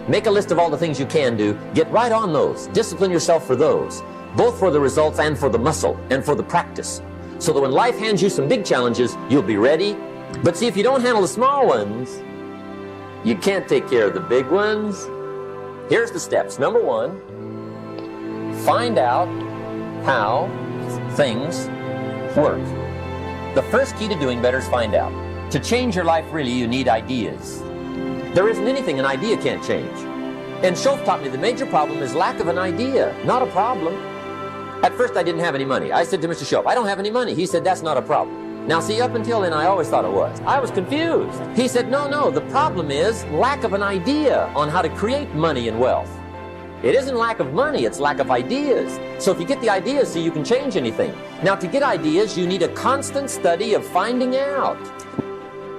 Make a list of all the things you can do. Get right on those. Discipline yourself for those, both for the results and for the muscle and for the practice, so that when life hands you some big challenges, you'll be ready. But see, if you don't handle the small ones, you can't take care of the big ones. Here's the steps. Number one, find out how things work. The first key to doing better is find out. To change your life, really, you need ideas. There isn't anything an idea can't change. And Schoaf taught me the major problem is lack of an idea, not a problem. At first, I didn't have any money. I said to Mr. Schoaf, I don't have any money. He said, that's not a problem. Now, see, up until then, I always thought it was. I was confused. He said, no, the problem is lack of an idea on how to create money and wealth. It isn't lack of money, it's lack of ideas. So if you get the ideas, see, you can change anything. Now, to get ideas, you need a constant study of finding out.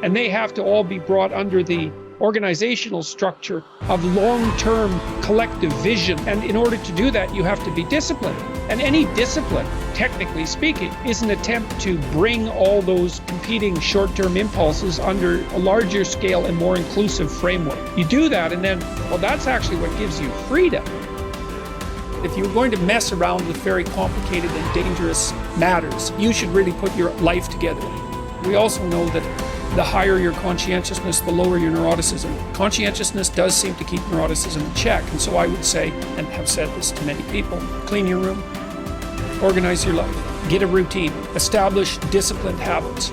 And they have to all be brought under the organizational structure of long-term collective vision. And in order to do that, you have to be disciplined. And any discipline, technically speaking, is an attempt to bring all those competing short-term impulses under a larger scale and more inclusive framework. You do that, and then, well, that's actually what gives you freedom. If you're going to mess around with very complicated and dangerous matters, you should really put your life together. We also know that the higher your conscientiousness, the lower your neuroticism. Conscientiousness does seem to keep neuroticism in check, and so I would say, and have said this to many people, clean your room, organize your life, get a routine, establish disciplined habits.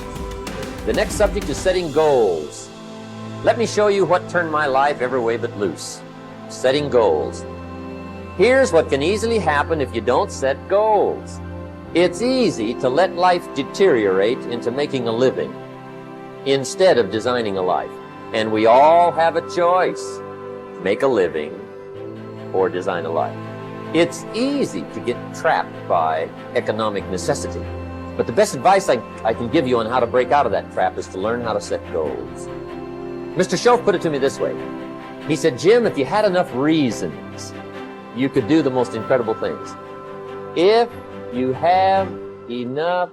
The next subject is setting goals. Let me show you what turned my life every way but loose. Setting goals. Here's what can easily happen if you don't set goals. It's easy to let life deteriorate into making a living instead of designing a life. And we all have a choice. Make a living or design a life. It's easy to get trapped by economic necessity. But the best advice I can give you on how to break out of that trap is to learn how to set goals. Mr. Schoaf put it to me this way. He said, Jim, if you had enough reasons, you could do the most incredible things. If you have enough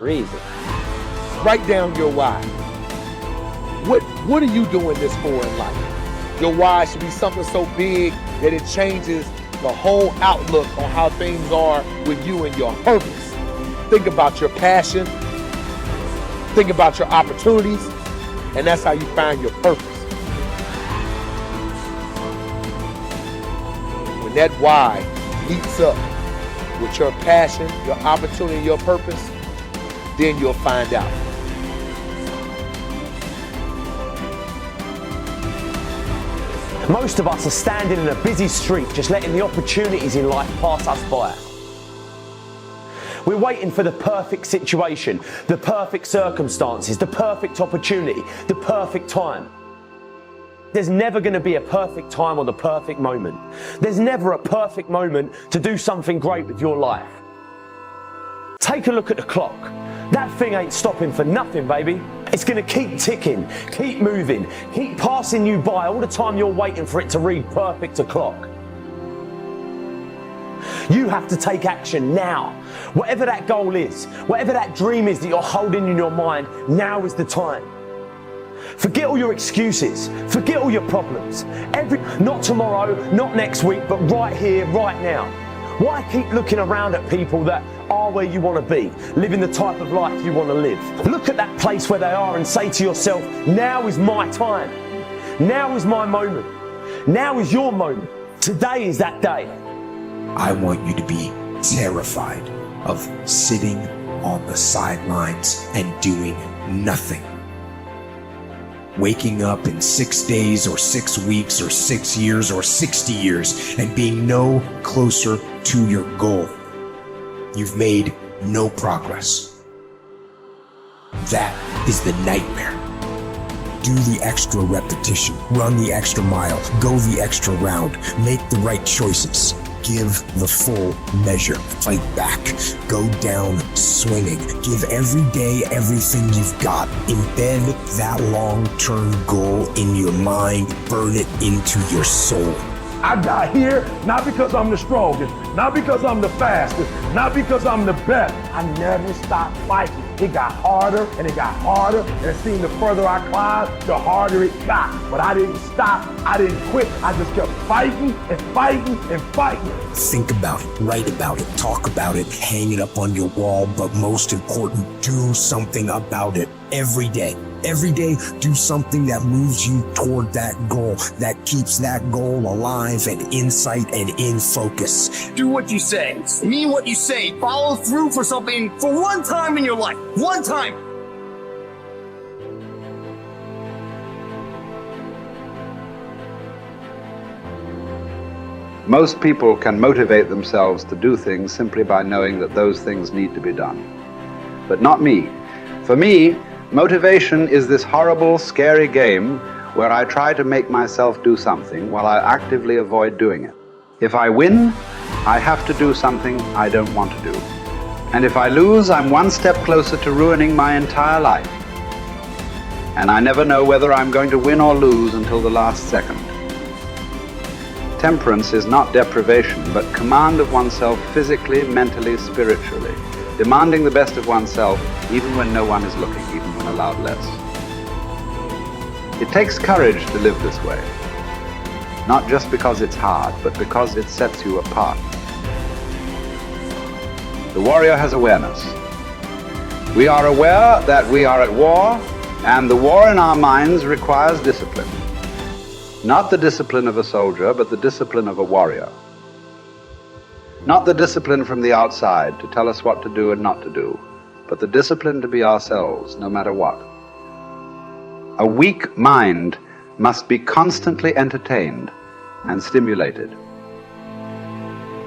reasons. Write down your why. What are you doing this for in life? Your why should be something so big that it changes the whole outlook on how things are with you and your purpose. Think about your passion. Think about your opportunities. And that's how you find your purpose. When that why meets up with your passion, your opportunity, your purpose, then you'll find out. Most of us are standing in a busy street, just letting the opportunities in life pass us by. We're waiting for the perfect situation, the perfect circumstances, the perfect opportunity, the perfect time. There's never going to be a perfect time or the perfect moment. There's never a perfect moment to do something great with your life. Take a look at the clock. That thing ain't stopping for nothing, baby. It's going to keep ticking, keep moving, keep passing you by all the time you're waiting for it to read perfect o'clock. You have to take action now. Whatever that goal is, whatever that dream is that you're holding in your mind, now is the time. Forget all your excuses. Forget all your problems. Not tomorrow, not next week, but right here, right now. Why keep looking around at people that are where you want to be, living the type of life you want to live? Look at that place where they are and say to yourself, now is my time. Now is my moment. Now is your moment. Today is that day. I want you to be terrified of sitting on the sidelines and doing nothing. Waking up in 6 days or 6 weeks or 6 years or 60 years and being no closer to your goal. You've made no progress. That is the nightmare. Do the extra repetition, run the extra mile, go the extra round, make the right choices. Give the full measure. Fight back. Go down swinging. Give every day everything you've got. Embed that long-term goal in your mind. Burn it into your soul. I got here not because I'm the strongest, not because I'm the fastest, not because I'm the best. I never stopped fighting. it got harder and it got harder. And it seemed the further I climbed, the harder it got. But I didn't stop. I didn't quit. I just kept fighting and fighting and fighting. Think about it, write about it, talk about it, hang it up on your wall, but most important, do something about it every day. Every day, do something that moves you toward that goal, that keeps that goal alive and in sight and in focus. Do what you say, mean what you say, follow through for something for one time in your life. One time. Most people can motivate themselves to do things simply by knowing that those things need to be done. But not me. For me, motivation is this horrible, scary game where I try to make myself do something while I actively avoid doing it. If I win, I have to do something I don't want to do. And if I lose, I'm one step closer to ruining my entire life. And I never know whether I'm going to win or lose until the last second. Temperance is not deprivation, but command of oneself physically, mentally, spiritually. Demanding the best of oneself even when no one is looking, even when allowed less. It takes courage to live this way. Not just because it's hard, but because it sets you apart. The warrior has awareness. We are aware that we are at war, and the war in our minds requires discipline. Not the discipline of a soldier, but the discipline of a warrior. Not the discipline from the outside to tell us what to do and not to do, but the discipline to be ourselves, no matter what. A weak mind must be constantly entertained and stimulated.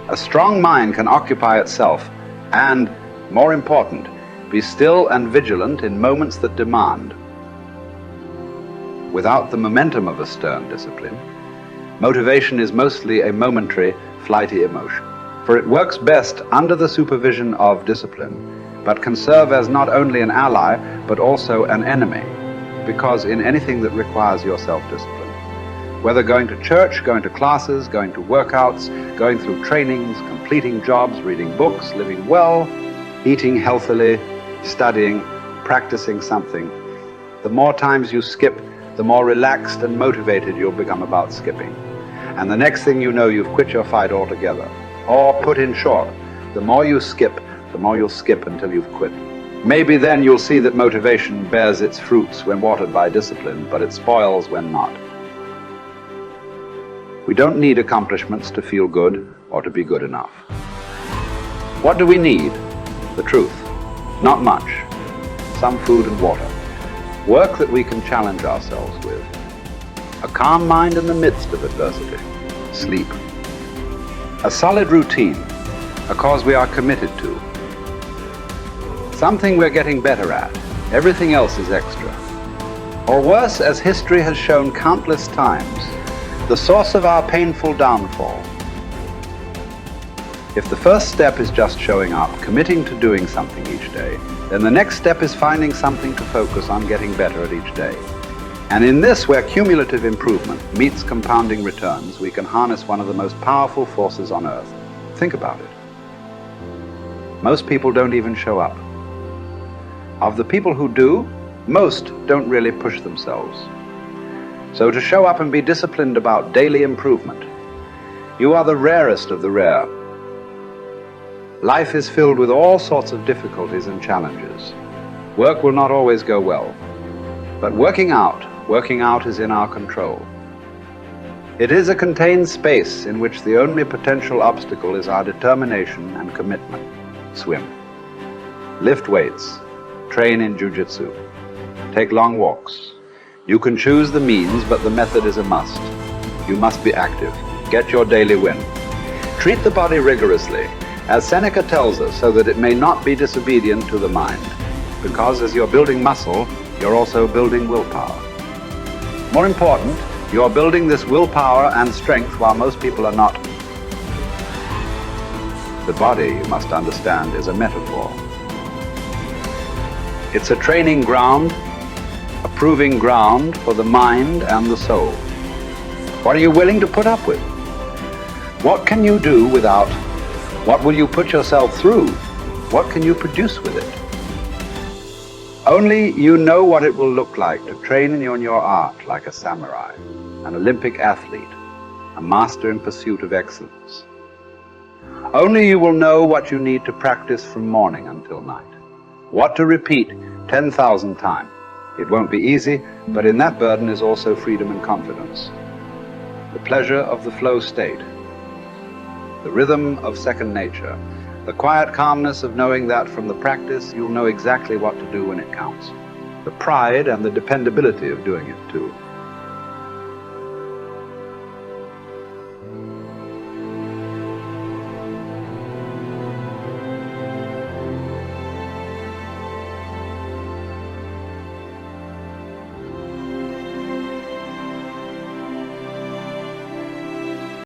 A strong mind can occupy itself and, more important, be still and vigilant in moments that demand. Without the momentum of a stern discipline, motivation is mostly a momentary, flighty emotion. For it works best under the supervision of discipline, but can serve as not only an ally, but also an enemy, because in anything that requires your self-discipline, whether going to church, going to classes, going to workouts, going through trainings, completing jobs, reading books, living well, eating healthily, studying, practicing something, the more times you skip, the more relaxed and motivated you'll become about skipping. And the next thing you know, you've quit your fight altogether. Or put in short, the more you skip, the more you'll skip until you've quit. Maybe then you'll see that motivation bears its fruits when watered by discipline, but it spoils when not. We don't need accomplishments to feel good or to be good enough. What do we need? The truth. Not much. Some food and water. Work that we can challenge ourselves with. A calm mind in the midst of adversity. Sleep. A solid routine, a cause we are committed to. Something we're getting better at. Everything else is extra. Or worse, as history has shown countless times, the source of our painful downfall. If the first step is just showing up, committing to doing something each day, then the next step is finding something to focus on getting better at each day. And in this, where cumulative improvement meets compounding returns, we can harness one of the most powerful forces on earth. Think about it. Most people don't even show up. Of the people who do, most don't really push themselves. So to show up and be disciplined about daily improvement, you are the rarest of the rare. Life is filled with all sorts of difficulties and challenges. Work will not always go well. But working out is in our control. It is a contained space in which the only potential obstacle is our determination and commitment. Swim. Lift weights. Train in jiu-jitsu. Take long walks. You can choose the means, but the method is a must. You must be active. Get your daily win. Treat the body rigorously, as Seneca tells us, so that it may not be disobedient to the mind. Because as you're building muscle, you're also building willpower. More important, you're building this willpower and strength while most people are not. The body, you must understand, is a metaphor. It's a training ground, a proving ground for the mind and the soul. What are you willing to put up with? What can you do without? What will you put yourself through? What can you produce with it? Only you know what it will look like to train in your art like a samurai, an Olympic athlete, a master in pursuit of excellence. Only you will know what you need to practice from morning until night, what to repeat 10,000 times. It won't be easy, but in that burden is also freedom and confidence. The pleasure of the flow state, the rhythm of second nature, the quiet calmness of knowing that from the practice you'll know exactly what to do when it counts, the pride and the dependability of doing it too.